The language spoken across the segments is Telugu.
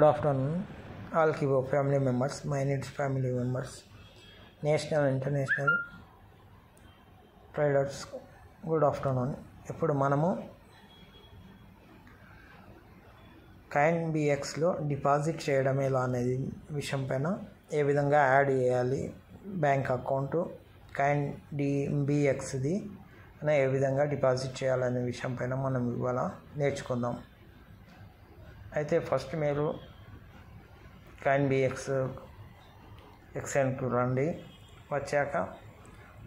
Good afternoon, all Kibo family members, my needs family members, national and international traders. Good afternoon. ఇప్పుడు మనము కాయిన్ బిఎక్స్లో డిపాజిట్ చేయడం ఎలా అనేది విషయం పైన ఏ విధంగా యాడ్ చేయాలి బ్యాంక్ అకౌంట్ కాయిన్ బిఎక్స్ది అని ఏ విధంగా డిపాజిట్ చేయాలనే విషయం పైన మనం ఇవాళ నేర్చుకుందాం. అయితే ఫస్ట్ మీరు కాయిన్ బిఎక్స్ ఎక్స్ఎన్కు రండి. వచ్చాక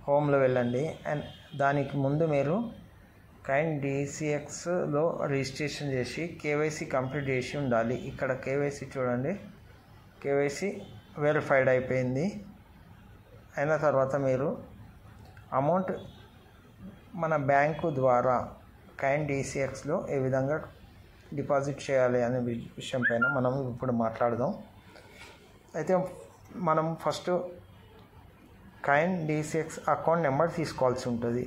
హోమ్లో వెళ్ళండి. అండ్ దానికి ముందు మీరు కాయిన్ డిసిఎక్స్లో రిజిస్ట్రేషన్ చేసి కేవైసీ కంప్లీట్ చేసి ఉండాలి. ఇక్కడ కేవైసీ చూడండి, కేవైసీ వెరిఫైడ్ అయిపోయింది. అయిన తర్వాత మీరు అమౌంట్ మన బ్యాంకు ద్వారా కాయిన్ డిసిఎక్స్లో ఏ విధంగా డిపాజిట్ చేయాలి అనే విషయం పైన మనం ఇప్పుడు మాట్లాడదాం. అయితే మనం first coin DCX account number తీసుకోవాల్సి ఉంటుంది.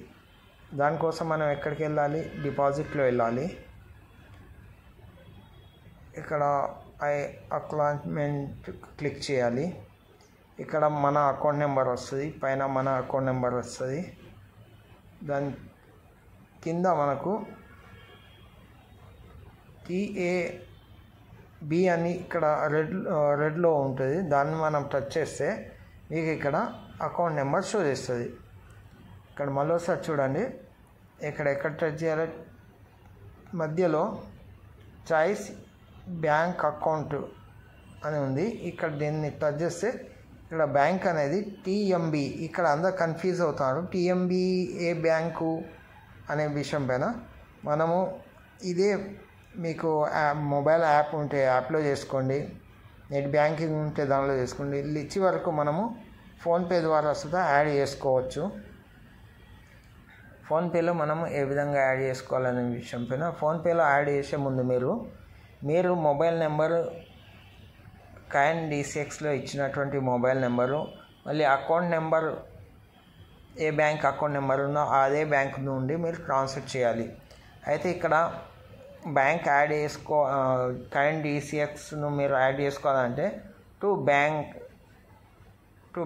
దానికోసం మనం ఎక్కడికి వెళ్ళాలి? డిపాజిట్లో వెళ్ళాలి. ఇక్కడ అక్నాలెడ్జ్మెంట్ క్లిక్ చేయాలి. ఇక్కడ మన అకౌంట్ నెంబర్ వస్తుంది, పైన మన అకౌంట్ నెంబర్ వస్తుంది. దాని కింద మనకు టిఏబి అని ఇక్కడ రెడ్లో ఉంటుంది. దాన్ని మనం టచ్ చేస్తే మీకు ఇక్కడ అకౌంట్ నెంబర్ షో చేస్తుంది. ఇక్కడ మరోసారి చూడండి, ఎక్కడ టచ్ చేయాలి? మధ్యలో చాయిస్ బ్యాంక్ అకౌంట్ అని ఉంది. ఇక్కడ దీన్ని టచ్ చేస్తే ఇక్కడ బ్యాంక్ అనేది టిఎంబి. ఇక్కడ అందరు కన్ఫ్యూజ్ అవుతారు, టిఎంబి ఏ బ్యాంకు అనే విషయం పైన. మనము ఇదే మీకు మొబైల్ యాప్ ఉంటే యాప్లో చేసుకోండి, నెట్ బ్యాంకింగ్ ఉంటే దానిలో చేసుకోండి. ఇచ్చి వరకు మనము ఫోన్పే ద్వారా సుధా యాడ్ చేసుకోవచ్చు. ఫోన్పేలో మనము ఏ విధంగా యాడ్ చేసుకోవాలనే విషయం పైన, ఫోన్పేలో యాడ్ చేసే ముందు మీరు మొబైల్ నెంబరు కాయిన్ డిసిఎక్స్లో ఇచ్చినటువంటి మొబైల్ నెంబరు, మళ్ళీ అకౌంట్ నెంబరు ఏ బ్యాంక్ అకౌంట్ నెంబర్ ఉందో అదే బ్యాంక్ నుండి మీరు ట్రాన్స్ఫర్ చేయాలి. అయితే ఇక్కడ బ్యాంక్ యాడ్ కాయిన్ డిసిఎక్స్ను మీరు యాడ్ చేసుకోవాలంటే టు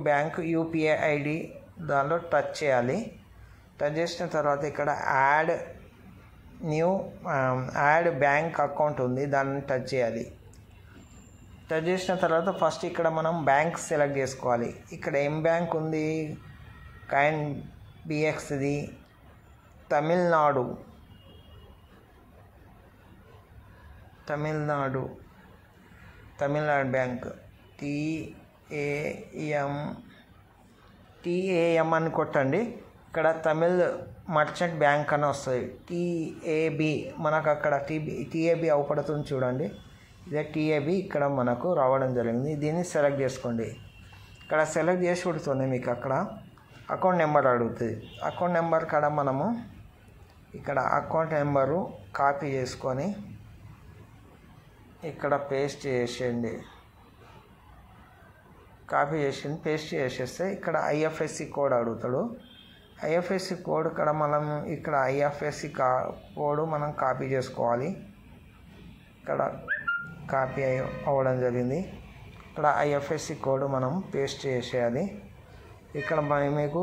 బ్యాంక్ యూపీఐ ఐడి దానిలో టచ్ చేయాలి. టచ్ చేసిన తర్వాత ఇక్కడ యాడ్ బ్యాంక్ అకౌంట్ ఉంది, దాన్ని టచ్ చేయాలి. టచ్ చేసిన తర్వాత ఫస్ట్ ఇక్కడ మనం బ్యాంక్ సెలెక్ట్ చేసుకోవాలి. ఇక్కడ ఏం బ్యాంక్ ఉంది? కాయిన్ బిఎక్స్ది తమిళనాడు బ్యాంక్ టిఏఎం అని కొట్టండి. ఇక్కడ తమిళ్ మర్చెంట్ బ్యాంక్ అని వస్తుంది. టిఏబి మనకు అక్కడ టిఏబి అవపడుతుంది చూడండి, ఇదే టిఏబి ఇక్కడ మనకు రావడం జరిగింది. దీన్ని సెలెక్ట్ చేసుకోండి. ఇక్కడ సెలెక్ట్ చేసి పెడుతుంది, మీకు అక్కడ అకౌంట్ నెంబర్ అడుగుతుంది. అకౌంట్ నెంబర్ కాడ మనము ఇక్కడ అకౌంట్ నెంబరు కాపీ చేసుకొని ఇక్కడ పేస్ట్ చేసేయండి. పేస్ట్ చేసేస్తే ఇక్కడ ఐఎఫ్ఎస్సి కోడ్ అడుగుతాడు. ఐఎఫ్ఎస్సి కోడ్ ఇక్కడ మనం ఇక్కడ ఐఎఫ్ఎస్సి కోడ్ మనం కాపీ చేసుకోవాలి. ఇక్కడ కాపీ అవ్వడం జరిగింది. ఇక్కడ ఐఎఫ్ఎస్సి కోడ్ మనం పేస్ట్ చేసేయాలి. ఇక్కడ మీకు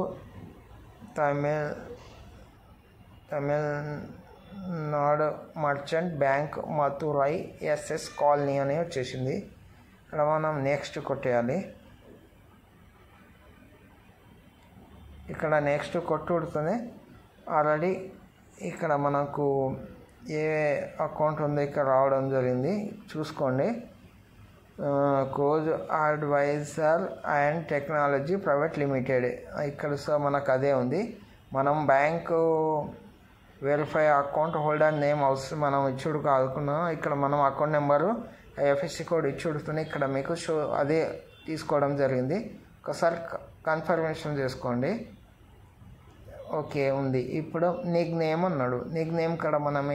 Tamil Nadu merchant bank Madurai SS colony అని వచ్చేసింది. ఇక్కడ మనం నెక్స్ట్ కొట్టేయాలి. ఇక్కడ నెక్స్ట్ కొట్టుడుతోనే ఆల్రెడీ ఇక్కడ మనకు ఏ అకౌంట్ ఉందో ఇక్కడ రావడం జరిగింది, చూసుకోండి. కోజ్ advisor and technology private limited, ఇక్కడ మనకు అదే ఉంది. మనం bank verify account holder name అవసరం మనం ఇచ్చుడు కాదుకున్నాం. ఇక్కడ మనం అకౌంట్ నెంబరు ఐఎఫ్ఎస్సి కోడ్ ఇచ్చుడుతూనే ఇక్కడ మీకు షో అదే తీసుకోవడం జరిగింది. ఒకసారి కన్ఫర్మేషన్ చేసుకోండి. ఓకే ఉంది. ఇప్పుడు నిక్ నేమ్ అన్నాడు. నిక్ నేమ్ కాడ మనం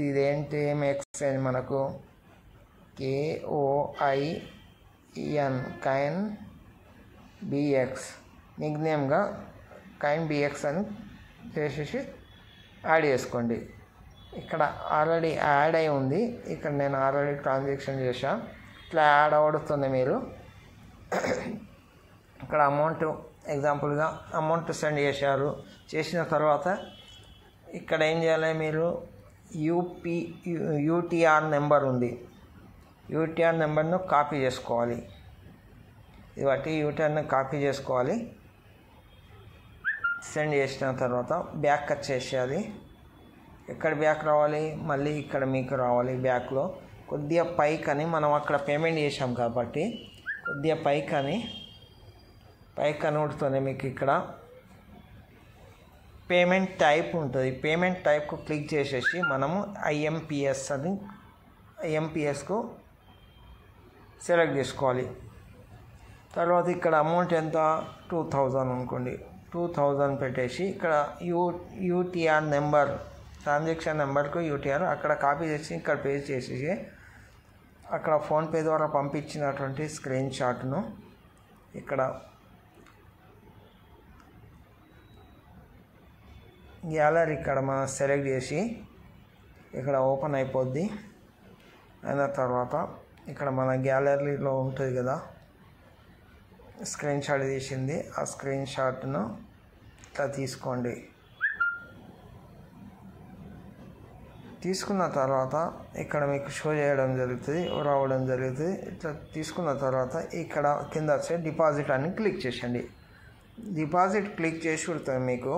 ఇదేంటి ఎక్స్చేంజ్ మనకు KOIN కాయిన్ బిఎక్స్ నిక్ నేమ్గా కాయిన్ బిఎక్స్ అని చేసేసి యాడ్ చేసుకోండి. ఇక్కడ ఆల్రెడీ యాడ్ అయి ఉంది. ఇక్కడ నేను ఆల్రెడీ ట్రాన్సాక్షన్ చేశాను. ఇట్లా యాడ్ అవుతుంది. మీరు ఇక్కడ అమౌంట్ ఎగ్జాంపుల్గా అమౌంట్ సెండ్ చేసిన తర్వాత ఇక్కడ ఏం చేయాలి, మీరు యూటీఆర్ నెంబర్ ఉంది, యూటీఆర్ నెంబర్ను కాపీ చేసుకోవాలి. ఇది బట్టి యూటీఆర్ని కాపీ చేసుకోవాలి. సెండ్ చేసిన తర్వాత బ్యాక్ వచ్చేసేయాలి. ఎక్కడ బ్యాక్ రావాలి, మళ్ళీ ఇక్కడ మీకు రావాలి. బ్యాక్లో కొద్దిగా పైకని మనం అక్కడ పేమెంట్ చేసాం కాబట్టి కొద్దిగా పైకని ఉడుతుంది. మీకు ఇక్కడ పేమెంట్ టైప్ ఉంటుంది. పేమెంట్ టైప్కు క్లిక్ చేసేసి మనము ఐఎంపిఎస్కు సెలెక్ట్ చేసుకోవాలి. తర్వాత ఇక్కడ అమౌంట్ ఎంత 2000 అనుకోండి. 2000 పెట్టేసి ఇక్కడ యూటీఆర్ నెంబర్, ట్రాన్సాక్షన్ నెంబర్కు యూటీఆర్ అక్కడ కాపీ చేసి ఇక్కడ పేస్ట్ చేసేసి అక్కడ ఫోన్పే ద్వారా పంపించినటువంటి స్క్రీన్ షాట్ను ఇక్కడ గ్యాలరీ ఇక్కడ మనం సెలెక్ట్ చేసి ఇక్కడ ఓపెన్ అయిపోద్ది. అయిన తర్వాత ఇక్కడ మన గ్యాలరీలో ఉంటుంది కదా స్క్రీన్ షాట్ తీసింది, ఆ స్క్రీన్ షాట్ను ఇట్లా తీసుకోండి. తీసుకున్న తర్వాత ఇక్కడ మీకు షో చేయడం జరుగుతుంది, రావడం జరుగుతుంది. ఇట్లా తీసుకున్న తర్వాత ఇక్కడ కింద వచ్చే డిపాజిట్ అని క్లిక్ చేయండి. డిపాజిట్ క్లిక్ చేసి ఉంటుంది. మీకు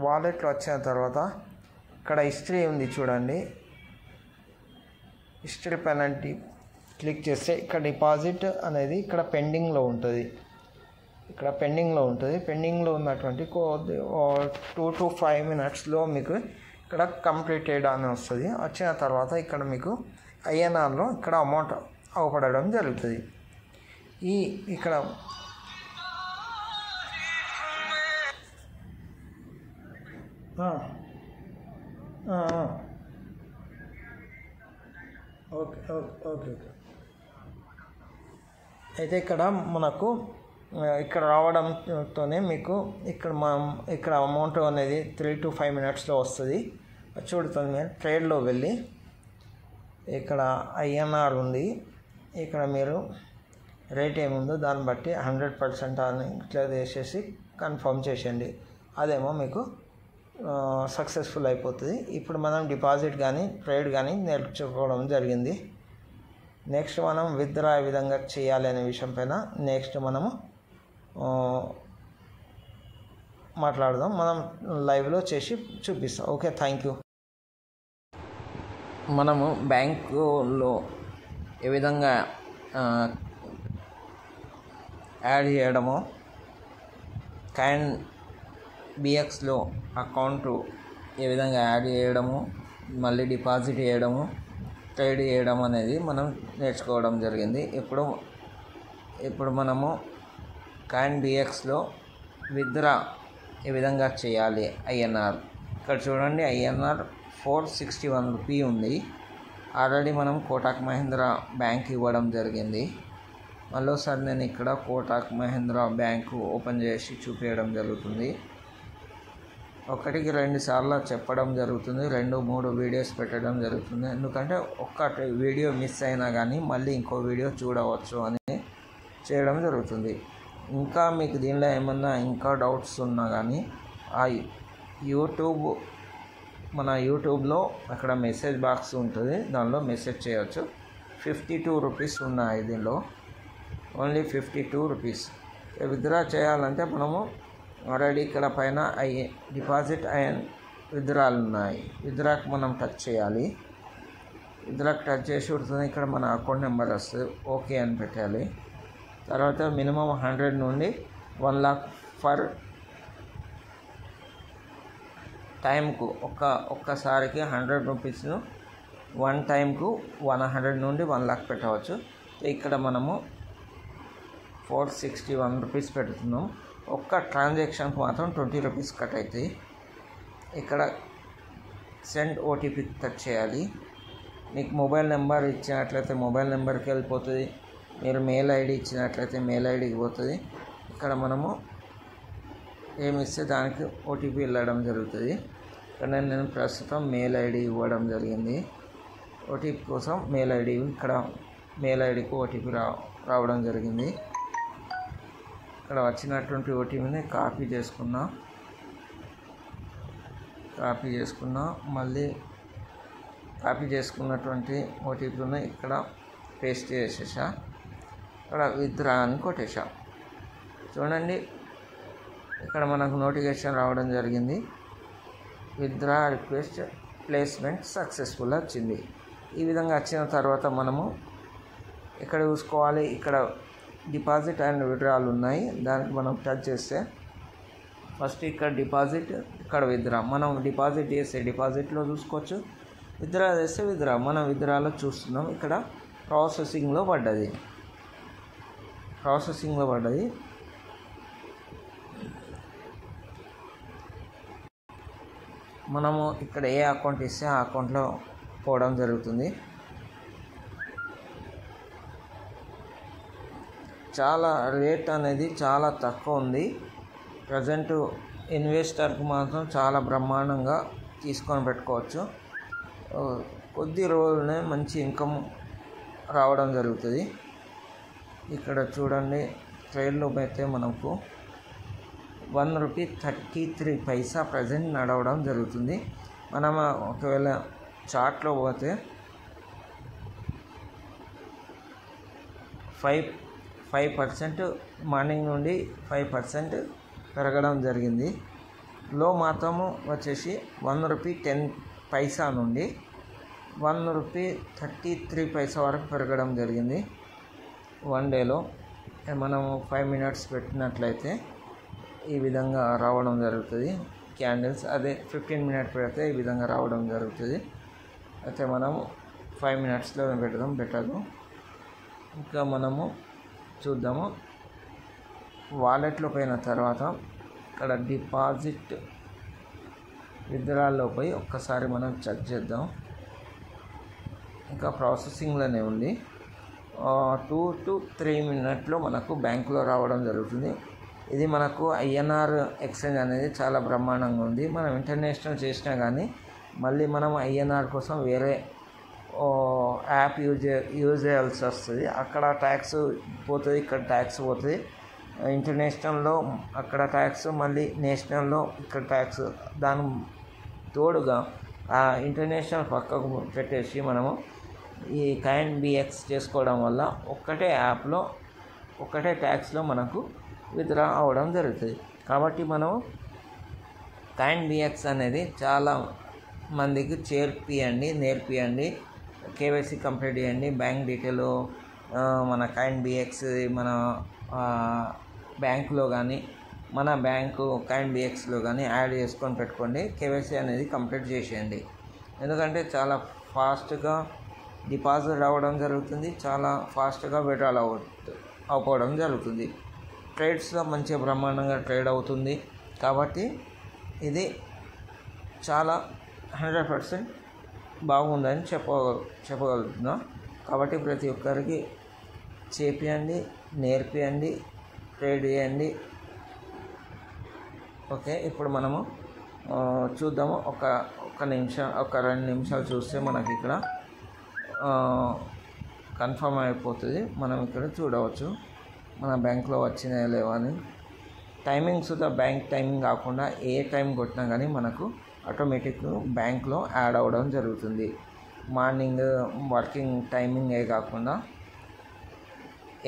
వాలెట్లో వచ్చిన తర్వాత ఇక్కడ హిస్టరీ ఉంది చూడండి. హిస్టరీ పైన క్లిక్ చేస్తే ఇక్కడ డిపాజిట్ అనేది ఇక్కడ పెండింగ్లో ఉంటుంది. పెండింగ్లో ఉన్నటువంటి 2 to 5 minutesలో మీకు ఇక్కడ కంప్లీటెడ్ అని వస్తుంది. వచ్చిన తర్వాత ఇక్కడ మీకు ఐఎన్ఆర్లో ఇక్కడ అమౌంట్ అవపడడం జరుగుతుంది. ఇక్కడ ఓకే అయితే ఇక్కడ మనకు ఇక్కడ రావడంతోనే మీకు ఇక్కడ అమౌంట్ అనేది 3 to 5 minutesలో వస్తుంది. చూడుతుంది. మీరు ట్రేడ్లో వెళ్ళి ఇక్కడ ఐఎన్ఆర్ ఉంది. ఇక్కడ మీరు రేట్ ఏముందో దాన్ని బట్టి 100% అని ఇట్లా వేసేసి కన్ఫర్మ్ చేసేయండి. అదేమో మీకు సక్సెస్ఫుల్ అయిపోతుంది. ఇప్పుడు మనం డిపాజిట్ కానీ ట్రేడ్ కానీ నేర్చుకోవడం జరిగింది. నెక్స్ట్ మనం విత్డ్రా ఏ విధంగా చేయాలి అనే విషయం పైన నెక్స్ట్ మనము మాట్లాడదాం. మనం లైవ్లో చేసి చూపిస్తాం. Okay, thank you. మనము బ్యాంకులో ఏ విధంగా యాడ్ చేయడమో, క్యాన్ బిఎక్స్లో అకౌంట్ ఏ విధంగా యాడ్ చేయడము, మళ్ళీ డిపాజిట్ చేయడము, ట్రేడ్ చేయడం అనేది మనం నేర్చుకోవడం జరిగింది. ఇప్పుడు మనము క్యాన్ బిఎక్స్లో విత్డ్రా ఏ విధంగా చేయాలి ఐఎన్ఆర్. ఇక్కడ చూడండి, ఐఎన్ఆర్ 461 రూపీ ఉంది. ఆల్రెడీ మనం కోటక్ మహీంద్రా బ్యాంక్ ఇవ్వడం జరిగింది. మళ్ళీసారి నేను ఇక్కడ కోటక్ మహీంద్రా బ్యాంకు ఓపెన్ చేసి చూపించడం జరుగుతుంది. 1-2 సార్లు చెప్పడం జరుగుతుంది. 2-3 వీడియోస్ పెట్టడం జరుగుతుంది. ఎందుకంటే ఒక్కటి వీడియో మిస్ అయినా కానీ మళ్ళీ ఇంకో వీడియో చూడవచ్చు అని చేయడం జరుగుతుంది. ఇంకా మీకు దీనిలో ఏమన్నా ఇంకా డౌట్స్ ఉన్నా కానీ మన యూట్యూబ్లో అక్కడ మెసేజ్ బాక్స్ ఉంటుంది, దానిలో మెసేజ్ చేయవచ్చు. 52 రూపీస్ ఉన్నాయి దీనిలో, ఓన్లీ 52 రూపీస్. విత్డ్రా చేయాలంటే మనము ఆల్రెడీ ఇక్కడ పైన డిపాజిట్ అండ్ విత్డ్రాలు ఉన్నాయి. విత్డ్రాకి మనం టచ్ చేయాలి. విత్డ్రాకి టచ్ చేసి ఉంటుంది. ఇక్కడ మన అకౌంట్ నెంబర్ వస్తుంది, ఓకే అని పెట్టాలి. తర్వాత మినిమం 100 నుండి 1 lakh ఫర్ టైంకు ఒక్కసారికి 100 రూపీస్ను 1 టైంకు 100 నుండి 1 lakh పెట్టవచ్చు. ఇక్కడ మనము 461 రూపీస్ పెడుతున్నాం. ఒక్క ట్రాన్సాక్షన్కి మాత్రం 20 రూపీస్ కట్ అవుతాయి. ఇక్కడ సెండ్ ఓటీపీ టచ్ చేయాలి. మీకు మొబైల్ నెంబర్ ఇచ్చినట్లయితే మొబైల్ నెంబర్కి వెళ్ళిపోతుంది. మీరు మెయిల్ ఐడి ఇచ్చినట్లయితే మెయిల్ ఐడికి పోతుంది. ఇక్కడ మనము ఏమి ఇస్తే దానికి ఓటీపీ వెళ్ళడం జరుగుతుంది. ఇక్కడ నేను ప్రస్తుతం మెయిల్ ఐడి ఇవ్వడం జరిగింది. ఓటీపీ కోసం మెయిల్ ఐడి ఇక్కడ మెయిల్ ఐడికి ఓటీపీ రావడం జరిగింది. ఇక్కడ వచ్చినటువంటి ఓటీపీని కాపీ చేసుకున్నా మళ్ళీ కాపీ చేసుకున్నటువంటి ఓటీపీని ఇక్కడ పేస్ట్ చేసేసా. ఇక్కడ విత్డ్రా అని కొట్టేసా. చూడండి, ఇక్కడ మనకు నోటిఫికేషన్ రావడం జరిగింది. విత్డ్రా రిక్వెస్ట్ ప్లేస్మెంట్ సక్సెస్ఫుల్ వచ్చింది. ఈ విధంగా వచ్చిన తర్వాత మనము ఇక్కడ చూసుకోవాలి. ఇక్కడ డిపాజిట్ అండ్ విత్డ్రాలు ఉన్నాయి. దానికి మనం టచ్ చేస్తే ఫస్ట్ ఇక్కడ డిపాజిట్, ఇక్కడ విత్డ్రా. మనం డిపాజిట్ చేస్తే డిపాజిట్లో చూసుకోవచ్చు, విత్డ్రా చేస్తే విత్డ్రా. మనం విత్డ్రాలో చూస్తున్నాం. ఇక్కడ ప్రాసెసింగ్లో పడ్డది. మనము ఇక్కడ ఏ అకౌంట్ ఇస్తే ఆ అకౌంట్లో పోవడం జరుగుతుంది. చాలా రేట్ అనేది చాలా తక్కువ ఉంది. ప్రజెంట్ ఇన్వెస్టర్కి మాత్రం చాలా బ్రహ్మాండంగా తీసుకొని పెట్టుకోవచ్చు. కొద్ది రోజులనే మంచి ఇన్కమ్ రావడం జరుగుతుంది. ఇక్కడ చూడండి, ట్రేడ్లో అయితే మనకు ₹1.33 ప్రజెంట్ నడవడం జరుగుతుంది. మనం ఒకవేళ చార్ట్లో పోతే 5% మార్నింగ్ నుండి 5% పెరగడం జరిగింది. లో మాత్రము వచ్చేసి ₹1.10 నుండి ₹1.33 వరకు పెరగడం జరిగింది. 1 డేలో మనము 5 మినిట్స్ పెట్టినట్లయితే ఈ విధంగా రావడం జరుగుతుంది క్యాండిల్స్. అదే 15 మినిట్స్ పెడితే ఈ విధంగా రావడం జరుగుతుంది. అయితే మనము 5 మినిట్స్లో పెడదాం బెటరు. ఇంకా మనము చూద్దాము. వాలెట్లో పోయిన తర్వాత ఇక్కడ డిపాజిట్ విత్డ్రాల్లో పోయి ఒక్కసారి మనం చెక్ చేద్దాం. ఇంకా ప్రాసెసింగ్లోనే ఉంది. 2 to 3 మినిట్లో మనకు బ్యాంకులో రావడం జరుగుతుంది. ఇది మనకు INR ఎక్స్చేంజ్ అనేది చాలా బ్రహ్మాండంగా ఉంది. మనం ఇంటర్నేషనల్ చేసినా కానీ మళ్ళీ మనం INR కోసం వేరే యాప్ యూజ్ చేయాల్సి వస్తుంది. అక్కడ ట్యాక్స్ పోతుంది, ఇక్కడ ట్యాక్స్ పోతుంది. ఇంటర్నేషనల్లో అక్కడ ట్యాక్స్, మళ్ళీ నేషనల్లో ఇక్కడ ట్యాక్స్. దాని తోడుగా ఆ ఇంటర్నేషనల్ పక్కకు పెట్టేసి మనము ఈ CoinBX చేసుకోవడం వల్ల ఒక్కటే యాప్లో ఒక్కటే ట్యాక్స్లో మనకు విత్డ్రా అవ్వడం జరుగుతుంది. కాబట్టి మనం CoinBX అనేది చాలా మందికి నేర్పియండి. KYC కంప్లీట్ చేయండి. బ్యాంక్ డీటెయిల్ మన CoinBX మన బ్యాంకులో కానీ మన బ్యాంకు CoinBXలో కానీ యాడ్ చేసుకొని పెట్టుకోండి. KYC అనేది కంప్లీట్ చేసేయండి. ఎందుకంటే చాలా ఫాస్ట్గా డిపాజిట్ అవ్వడం జరుగుతుంది, చాలా ఫాస్ట్గా విత్డ్రాల్ అవ్వడం జరుగుతుంది. ట్రేడ్స్లో మంచిగా బ్రహ్మాండంగా ట్రేడ్ అవుతుంది. కాబట్టి ఇది చాలా 100% బాగుందని చెప్పగలుగుతున్నాం. కాబట్టి ప్రతి ఒక్కరికి చేపియండి, నేర్పియండి, ట్రేడ్ చేయండి. ఓకే, ఇప్పుడు మనము చూద్దాము. ఒక 2 నిమిషాలు చూస్తే మనకి ఇక్కడ కన్ఫర్మ్ అయిపోతుంది. మనం ఇక్కడ చూడవచ్చు మన బ్యాంక్లో వచ్చినాయా లేవా అని. టైమింగ్స్ బ్యాంక్ టైమింగ్ కాకుండా ఏ టైం కొట్టినా కానీ మనకు ఆటోమేటిక్ బ్యాంక్లో యాడ్ అవ్వడం జరుగుతుంది. మార్నింగ్ వర్కింగ్ టైమింగే కాకుండా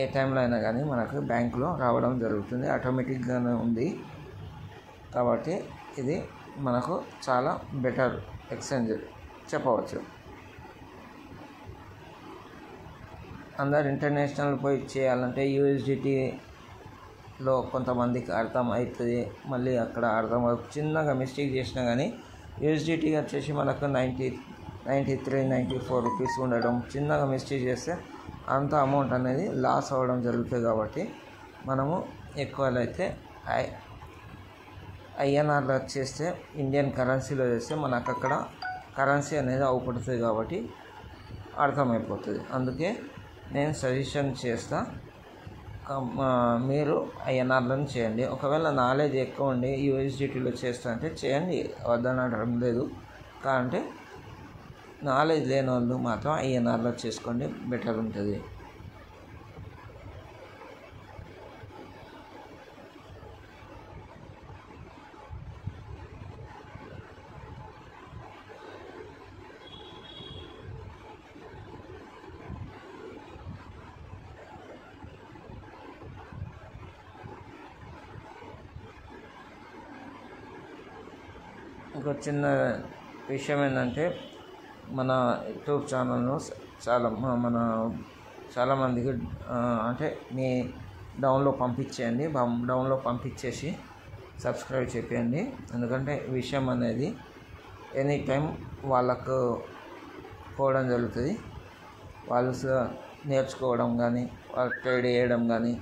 ఏ టైంలో అయినా కానీ మనకు బ్యాంకులో రావడం జరుగుతుంది. ఆటోమేటిక్గానే ఉంది. కాబట్టి ఇది మనకు చాలా బెటర్ ఎక్స్చేంజ్ చెప్పవచ్చు. అందరు ఇంటర్నేషనల్ పోయి చేయాలంటే USDTలో కొంతమందికి అర్థం అవుతుంది, మళ్ళీ అక్కడ అర్థం చిన్నగా మిస్టేక్ చేసినా కానీ USDT వచ్చేసి మనకు 93-94 రూపీస్ ఉండడం. చిన్నగా మిస్టేక్ చేస్తే అంత అమౌంట్ అనేది లాస్ అవ్వడం జరుగుతుంది. కాబట్టి మనము ఎక్కువైతే INRలో చేస్తే, ఇండియన్ కరెన్సీలో చేస్తే మనకు అక్కడ కరెన్సీ అనేది అవుపడుతుంది. కాబట్టి అర్థమైపోతుంది. అందుకే నేను సజెషన్ చేస్తా, మీరు INRలను చేయండి. ఒకవేళ నాలెడ్జ్ ఎక్కువ ఉండి USDTలో చేస్తా అంటే చేయండి, వద్దనడం లేదు. కాదంటే నాలెడ్జ్ లేని వాళ్ళు మాత్రం ఐఎన్ఆర్లో చేసుకోండి, బెటర్ ఉంటుంది. ఇంకో చిన్న విషయం ఏంటంటే, మన యూట్యూబ్ ఛానల్ను చాలామందికి అంటే మీ డౌన్లో పంపించేయండి. డౌన్లో పంపించేసి సబ్స్క్రైబ్ చేయండి. ఎందుకంటే విషయం అనేది ఎనీ టైం వాళ్ళకు పోవడం జరుగుతుంది. వాళ్ళు నేర్చుకోవడం కానీ, వాళ్ళు ట్రేడ్ చేయడం కానీ,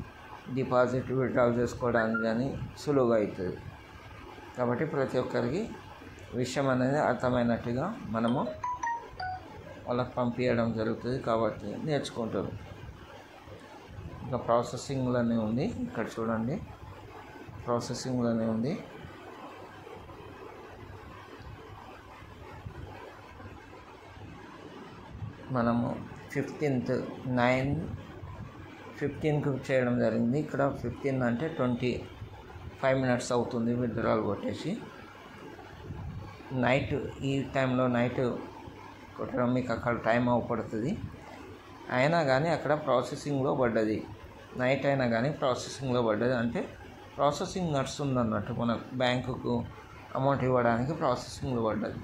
డిపాజిట్ విత్డ్రా చేసుకోవడానికి కానీ సులువుగా అవుతుంది. కాబట్టి ప్రతి ఒక్కరికి విషయం అనేది అర్థమైనట్టుగా మనము వాళ్ళకి పంపించడం జరుగుతుంది. కాబట్టి నేర్చుకుంటారు. ఇంకా ప్రాసెసింగ్లోనే ఉంది. ఇక్కడ చూడండి, ప్రాసెసింగ్లోనే ఉంది. మనము 15కు చేయడం జరిగింది. ఇక్కడ 15 అంటే 25 minutes అవుతుంది విత్డ్రాల్ కొట్టేసి. ఈ టైంలో నైట్ కొట్టడం మీకు అక్కడ టైం అవ్వబడుతుంది. అయినా కానీ అక్కడ ప్రాసెసింగ్లో పడ్డది. నైట్ అయినా కానీ ప్రాసెసింగ్లో పడ్డది. అంటే ప్రాసెసింగ్ నడుస్తుంది అన్నట్టు. మన బ్యాంకుకు అమౌంట్ ఇవ్వడానికి ప్రాసెసింగ్లో పడ్డది.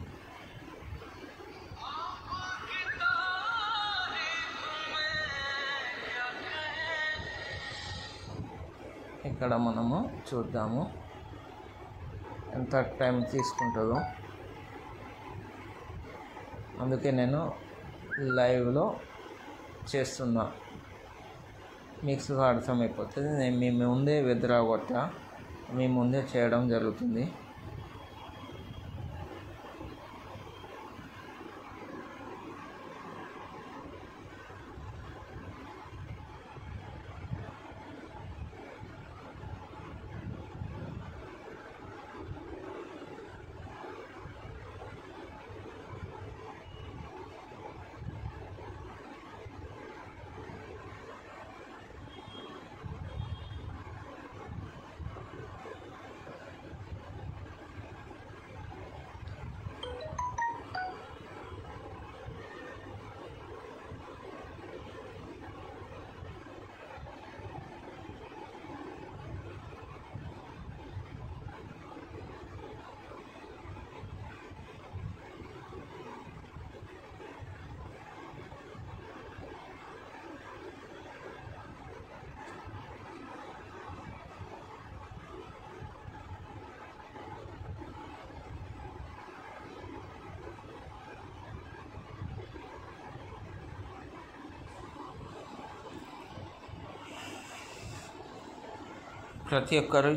ఇక్కడ మనము చూద్దాము ఎంత టైం తీసుకుంటుందో. అందుకే నేను లైవ్లో చేస్తున్నా, మీకు అర్థమైపోతుంది. నేను మీ ముందే విత్డ్రా కొట్టా, మీ ముందే చేయడం జరుగుతుంది. ప్రతి ఒక్కరు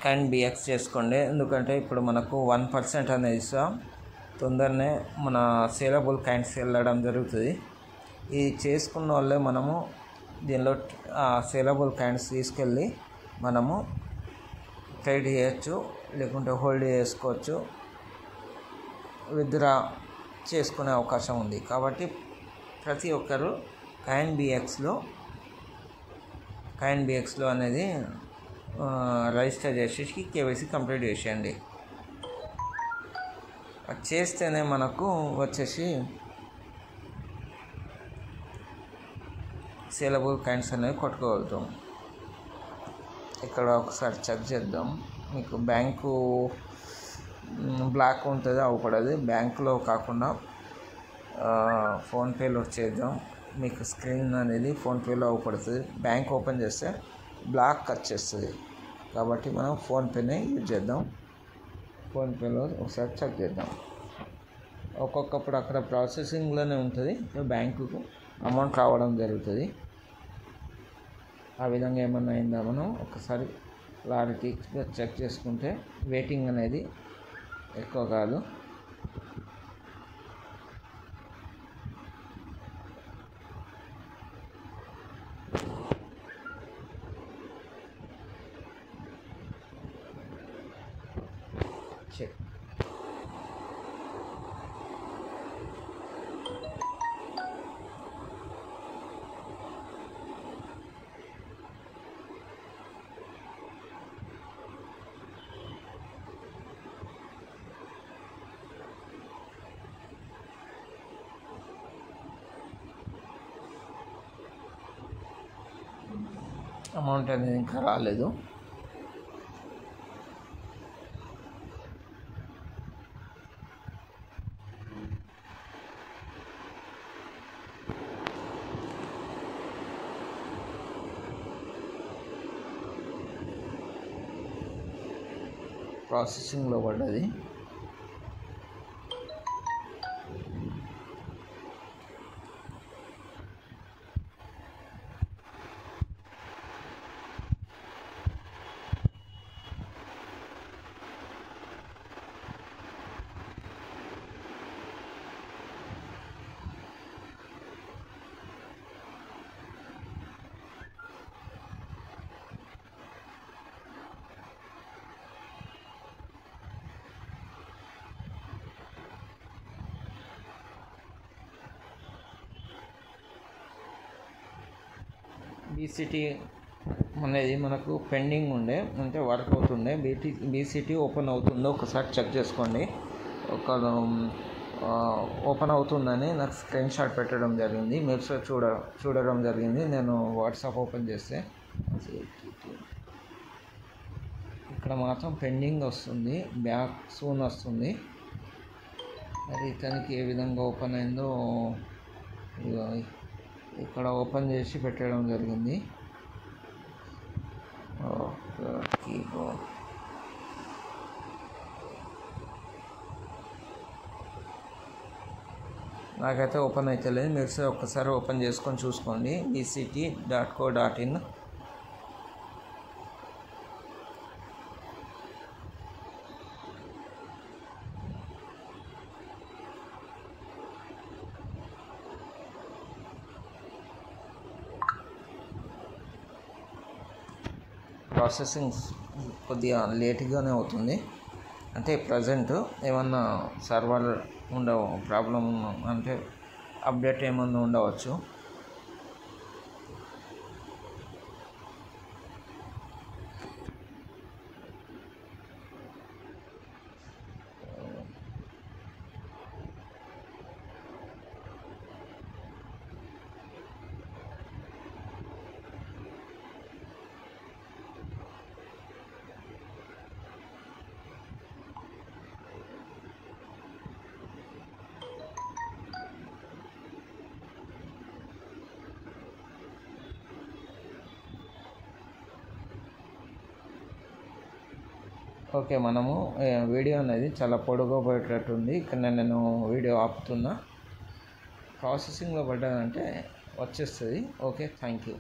కైన్ బిఎక్స్ చేసుకోండి. ఎందుకంటే ఇప్పుడు మనకు 1% అనేది తొందరనే మన సేలబుల్ కైన్స్ వెళ్ళడం జరుగుతుంది. ఇది చేసుకున్న వాళ్ళే మనము దీనిలో సేలబుల్ కైన్స్ తీసుకెళ్ళి మనము ట్రేడ్ చేయొచ్చు, లేకుంటే హోల్డ్ చేసుకోవచ్చు, విత్డ్రా చేసుకునే అవకాశం ఉంది. కాబట్టి ప్రతి ఒక్కరు కైన్ బిఎక్స్లో అనేది రిజిస్టర్ చేసేసి కేవైసీ కంప్లీట్ చేసేయండి. అది చేస్తేనే మనకు వచ్చేసి సేలబుల్ కైన్స్ అనేవి కొట్టుకోగలుగుతాం. ఇక్కడ ఒకసారి చెక్ చేద్దాం. మీకు బ్యాంకు బ్లాక్ ఉంటుంది, అవపడదు. బ్యాంకులో కాకుండా ఫోన్పేలో చేద్దాం. మీకు స్క్రీన్ అనేది ఫోన్పేలో అవపడుతుంది. బ్యాంక్ ఓపెన్ చేస్తే బ్లాక్ వచ్చేస్తుంది. కాబట్టి మనం ఫోన్పేనే యూజ్ చేద్దాం. ఫోన్పేలో ఒకసారి చెక్ చేద్దాం. ఒక్కొక్కప్పుడు అక్కడ ప్రాసెసింగ్లోనే ఉంటుంది, బ్యాంకుకు అమౌంట్ రావడం జరుగుతుంది. ఆ విధంగా ఏమన్నా అయిందా మనం ఒకసారి క్లారిటీగా చెక్ చేసుకుంటే వెయిటింగ్ అనేది ఎక్కువ కాదు. చెక్ అమౌంట్ అనేది ఇంకా రాలేదు. ప్రాసెసింగ్లో పడ్డది. బీసీటీ అనేది మనకు పెండింగ్ ఉండే, అంటే వర్క్ అవుతుండే. బీసీటీ ఓపెన్ అవుతుందో ఒకసారి చెక్ చేసుకోండి. ఓపెన్ అవుతుందని నాకు స్క్రీన్ షాట్ పెట్టడం జరిగింది. మీరు చూడడం జరిగింది. నేను వాట్సాప్ ఓపెన్ చేస్తే ఇక్కడ మాత్రం పెండింగ్ వస్తుంది, బ్యాక్ సూన్ వస్తుంది. మరి ఇతనికి ఏ విధంగా ఓపెన్ అయిందో ఇక్కడ ఓపెన్ చేసి పెట్టడం జరిగింది. నాకైతే ఓపెన్ అయితే లేదు. మీరు ఒక్కసారి ఓపెన్ చేసుకొని చూసుకోండి. bct.co.in. ప్రాసెసింగ్ కొద్దిగా లేట్గానే అవుతుంది. అంటే ప్రజెంట్ ఏమన్నా సర్వర్ ప్రాబ్లం అంటే అప్డేట్ ఏమన్నా ఉండవచ్చు. ఓకే, మనము వీడియో అనేది చాలా పొడుగా పోయేటట్టుంది. ఇక్కడ నేను వీడియో ఆపుతున్నా. ప్రాసెసింగ్లో పడ్డదంటే వచ్చేస్తుంది. Okay, thank you.